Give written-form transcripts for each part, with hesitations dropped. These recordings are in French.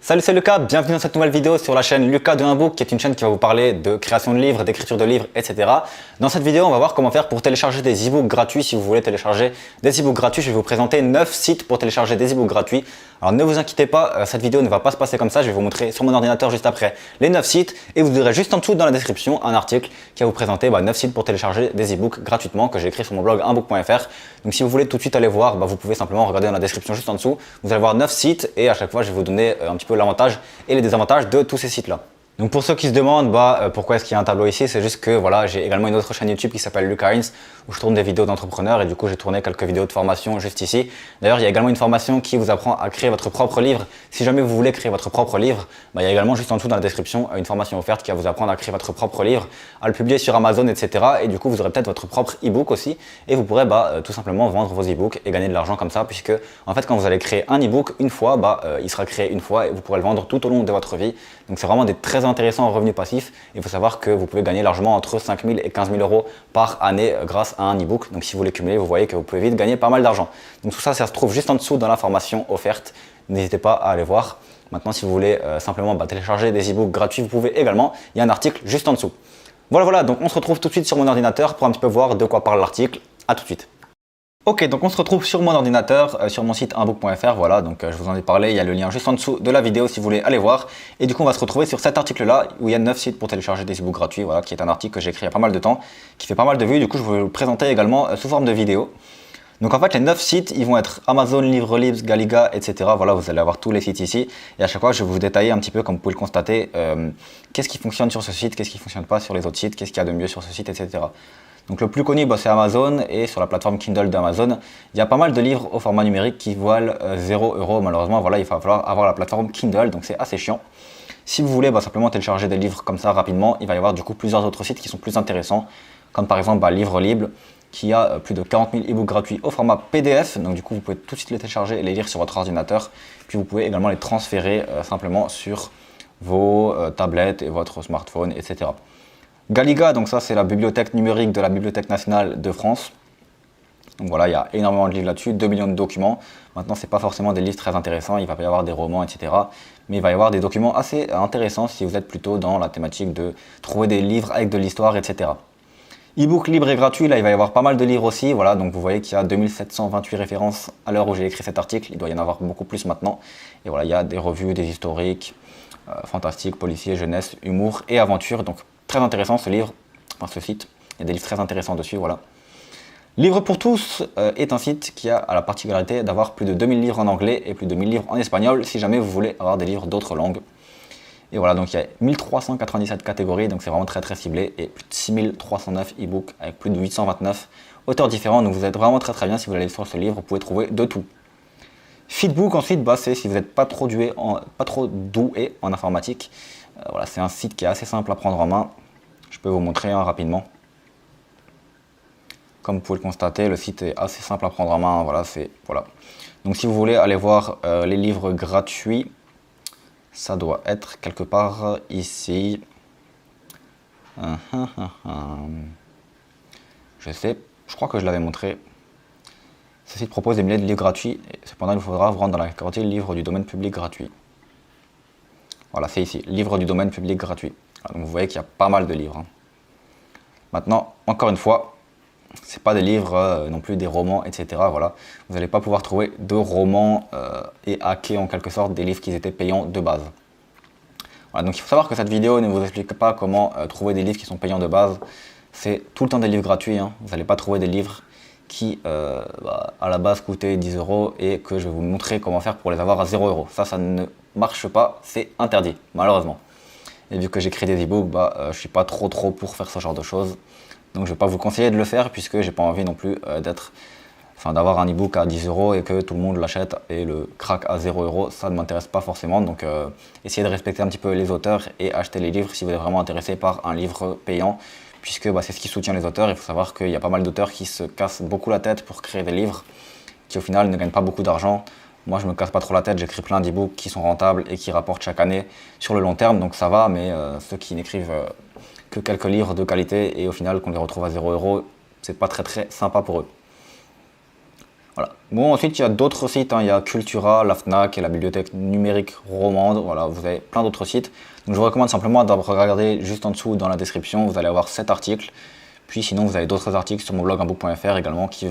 Salut, c'est Lucas, bienvenue dans cette nouvelle vidéo sur la chaîne Lucas de Inbook, qui est une chaîne qui va vous parler de création de livres, d'écriture de livres, etc. Dans cette vidéo, on va voir comment faire pour télécharger des e-books gratuits. Si vous voulez télécharger des e-books gratuits, je vais vous présenter 9 sites pour télécharger des e-books gratuits. Alors ne vous inquiétez pas, cette vidéo ne va pas se passer comme ça, je vais vous montrer sur mon ordinateur juste après les 9 sites et vous aurez juste en dessous dans la description un article qui va vous présenter 9 sites pour télécharger des e-books gratuitement que j'ai écrit sur mon blog inbook.fr. Donc si vous voulez tout de suite aller voir, vous pouvez simplement regarder dans la description juste en dessous. Vous allez voir 9 sites et à chaque fois je vais vous donner un petit peu l'avantage et les désavantages de tous ces sites-là. Donc pour ceux qui se demandent pourquoi est-ce qu'il y a un tableau ici, c'est juste que voilà, j'ai également une autre chaîne YouTube qui s'appelle Lucas Heinz où je tourne des vidéos d'entrepreneurs et du coup j'ai tourné quelques vidéos de formation juste ici. D'ailleurs il y a également une formation qui vous apprend à créer votre propre livre. Si jamais vous voulez créer votre propre livre, il y a également juste en dessous dans la description une formation offerte qui va vous apprendre à créer votre propre livre, à le publier sur Amazon, etc. Et du coup vous aurez peut-être votre propre e-book aussi et vous pourrez tout simplement vendre vos e-books et gagner de l'argent comme ça, puisque en fait quand vous allez créer un e-book une fois, il sera créé une fois et vous pourrez le vendre tout au long de votre vie. Donc c'est vraiment des très intéressants revenus passifs. Il faut savoir que vous pouvez gagner largement entre 5 000 et 15 000 euros par année grâce à un e-book. Donc si vous les cumulez, vous voyez que vous pouvez vite gagner pas mal d'argent. Donc tout ça, ça se trouve juste en dessous dans la formation offerte. N'hésitez pas à aller voir. Maintenant, si vous voulez simplement télécharger des e-books gratuits, vous pouvez également. Il y a un article juste en dessous. Voilà, donc on se retrouve tout de suite sur mon ordinateur pour un petit peu voir de quoi parle l'article. À tout de suite. Ok, donc on se retrouve sur mon ordinateur, sur mon site inbook.fr, voilà, donc je vous en ai parlé, il y a le lien juste en dessous de la vidéo si vous voulez aller voir. Et du coup on va se retrouver sur cet article-là où il y a 9 sites pour télécharger des e-books gratuits, voilà, qui est un article que j'ai écrit il y a pas mal de temps, qui fait pas mal de vues, du coup je vais vous le présenter également sous forme de vidéo. Donc en fait les 9 sites, ils vont être Amazon, Livrelibre, Galiga, etc. Voilà, vous allez avoir tous les sites ici. Et à chaque fois je vais vous détailler un petit peu, comme vous pouvez le constater, qu'est-ce qui fonctionne sur ce site, qu'est-ce qui ne fonctionne pas sur les autres sites, qu'est-ce qu'il y a de mieux sur ce site, etc. Donc le plus connu, c'est Amazon, et sur la plateforme Kindle d'Amazon, il y a pas mal de livres au format numérique qui valent 0 €. Malheureusement, voilà, il va falloir avoir la plateforme Kindle, donc c'est assez chiant. Si vous voulez simplement télécharger des livres comme ça rapidement, il va y avoir du coup plusieurs autres sites qui sont plus intéressants, comme par exemple Livrelibre, qui a plus de 40 000 e-books gratuits au format PDF. Donc du coup, vous pouvez tout de suite les télécharger et les lire sur votre ordinateur. Puis vous pouvez également les transférer simplement sur vos tablettes et votre smartphone, etc. Galiga, donc ça c'est la bibliothèque numérique de la Bibliothèque nationale de France. Donc voilà, il y a énormément de livres là-dessus, 2 millions de documents. Maintenant, ce n'est pas forcément des livres très intéressants, il va y avoir des romans, etc. Mais il va y avoir des documents assez intéressants si vous êtes plutôt dans la thématique de trouver des livres avec de l'histoire, etc. E-book libre et gratuit, là il va y avoir pas mal de livres aussi. Voilà, donc vous voyez qu'il y a 2728 références à l'heure où j'ai écrit cet article. Il doit y en avoir beaucoup plus maintenant. Et voilà, il y a des revues, des historiques, fantastiques, policiers, jeunesse, humour et aventure. Donc très intéressant ce livre, ce site, il y a des livres très intéressants dessus, voilà. Livre pour tous est un site qui a la particularité d'avoir plus de 2000 livres en anglais et plus de 1000 livres en espagnol si jamais vous voulez avoir des livres d'autres langues. Et voilà, donc il y a 1397 catégories, donc c'est vraiment très ciblé, et plus de 6309 e-books avec plus de 829 auteurs différents, donc vous êtes vraiment très bien si vous allez sur ce livre, vous pouvez trouver de tout. Feedbook ensuite, c'est si vous n'êtes pas trop doué en informatique. Voilà, c'est un site qui est assez simple à prendre en main. Je peux vous montrer rapidement. Comme vous pouvez le constater, le site est assez simple à prendre en main. Voilà. Donc si vous voulez aller voir les livres gratuits, ça doit être quelque part ici. Je sais, je crois que je l'avais montré. Ce site propose des milliers de livres gratuits. Et cependant, il vous faudra vous rendre dans la catégorie livres du domaine public gratuit. Voilà, c'est ici, livre du domaine public gratuit. Alors, donc vous voyez qu'il y a pas mal de livres. Maintenant, encore une fois, ce n'est pas des livres non plus des romans, etc. Voilà. Vous n'allez pas pouvoir trouver de romans et hacker en quelque sorte des livres qui étaient payants de base. Voilà, donc il faut savoir que cette vidéo ne vous explique pas comment trouver des livres qui sont payants de base. C'est tout le temps des livres gratuits. Vous n'allez pas trouver des livres qui à la base coûtaient 10 € et que je vais vous montrer comment faire pour les avoir à 0 €. Ça ne marche pas, c'est interdit, malheureusement. Et vu que j'écris des e-books, je suis pas trop pour faire ce genre de choses. Donc je vais pas vous conseiller de le faire puisque j'ai pas envie non plus d'avoir un e-book à 10 € et que tout le monde l'achète et le craque à 0 €. Ça ne m'intéresse pas forcément. Donc essayez de respecter un petit peu les auteurs et achetez les livres si vous êtes vraiment intéressé par un livre payant. Puisque c'est ce qui soutient les auteurs. Il faut savoir qu'il y a pas mal d'auteurs qui se cassent beaucoup la tête pour créer des livres qui au final ne gagnent pas beaucoup d'argent. Moi je me casse pas trop la tête, j'écris plein d'e-books qui sont rentables et qui rapportent chaque année sur le long terme, donc ça va, mais ceux qui n'écrivent que quelques livres de qualité et au final qu'on les retrouve à 0 €, c'est pas très sympa pour eux. Voilà. Bon, ensuite, il y a d'autres sites, hein. Il y a Cultura, la Fnac et la bibliothèque numérique romande. Voilà, vous avez plein d'autres sites. Donc, je vous recommande simplement de regarder juste en dessous dans la description. Vous allez avoir cet article. Puis, sinon, vous avez d'autres articles sur mon blog unbook.fr également qui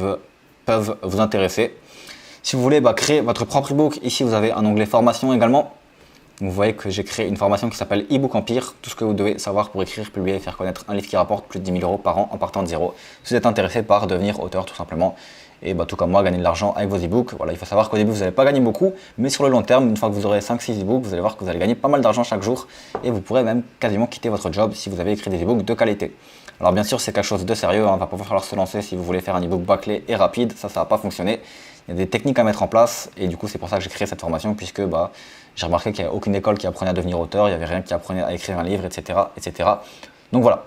peuvent vous intéresser. Si vous voulez créer votre propre ebook, ici, vous avez un onglet formation également. Vous voyez que j'ai créé une formation qui s'appelle eBook Empire, tout ce que vous devez savoir pour écrire, publier et faire connaître un livre qui rapporte plus de 10 000 € par an en partant de zéro. Si vous êtes intéressé par devenir auteur tout simplement, et tout comme moi, gagner de l'argent avec vos ebooks. Voilà, il faut savoir qu'au début, vous n'allez pas gagner beaucoup, mais sur le long terme, une fois que vous aurez 5-6 ebooks, vous allez voir que vous allez gagner pas mal d'argent chaque jour et vous pourrez même quasiment quitter votre job si vous avez écrit des ebooks de qualité. Alors bien sûr, c'est quelque chose de sérieux, hein, va pas falloir se lancer si vous voulez faire un ebook bâclé et rapide, ça va pas fonctionner. Il y a des techniques à mettre en place et du coup, c'est pour ça que j'ai créé cette formation puisque j'ai remarqué qu'il n'y avait aucune école qui apprenait à devenir auteur, il n'y avait rien qui apprenait à écrire un livre, etc. etc. Donc voilà.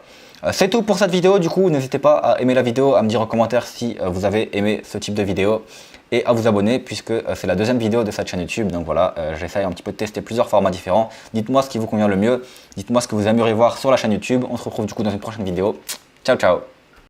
C'est tout pour cette vidéo, du coup n'hésitez pas à aimer la vidéo, à me dire en commentaire si vous avez aimé ce type de vidéo et à vous abonner puisque c'est la deuxième vidéo de cette chaîne YouTube. Donc voilà, j'essaye un petit peu de tester plusieurs formats différents. Dites-moi ce qui vous convient le mieux, dites-moi ce que vous aimeriez voir sur la chaîne YouTube. On se retrouve du coup dans une prochaine vidéo. Ciao ciao.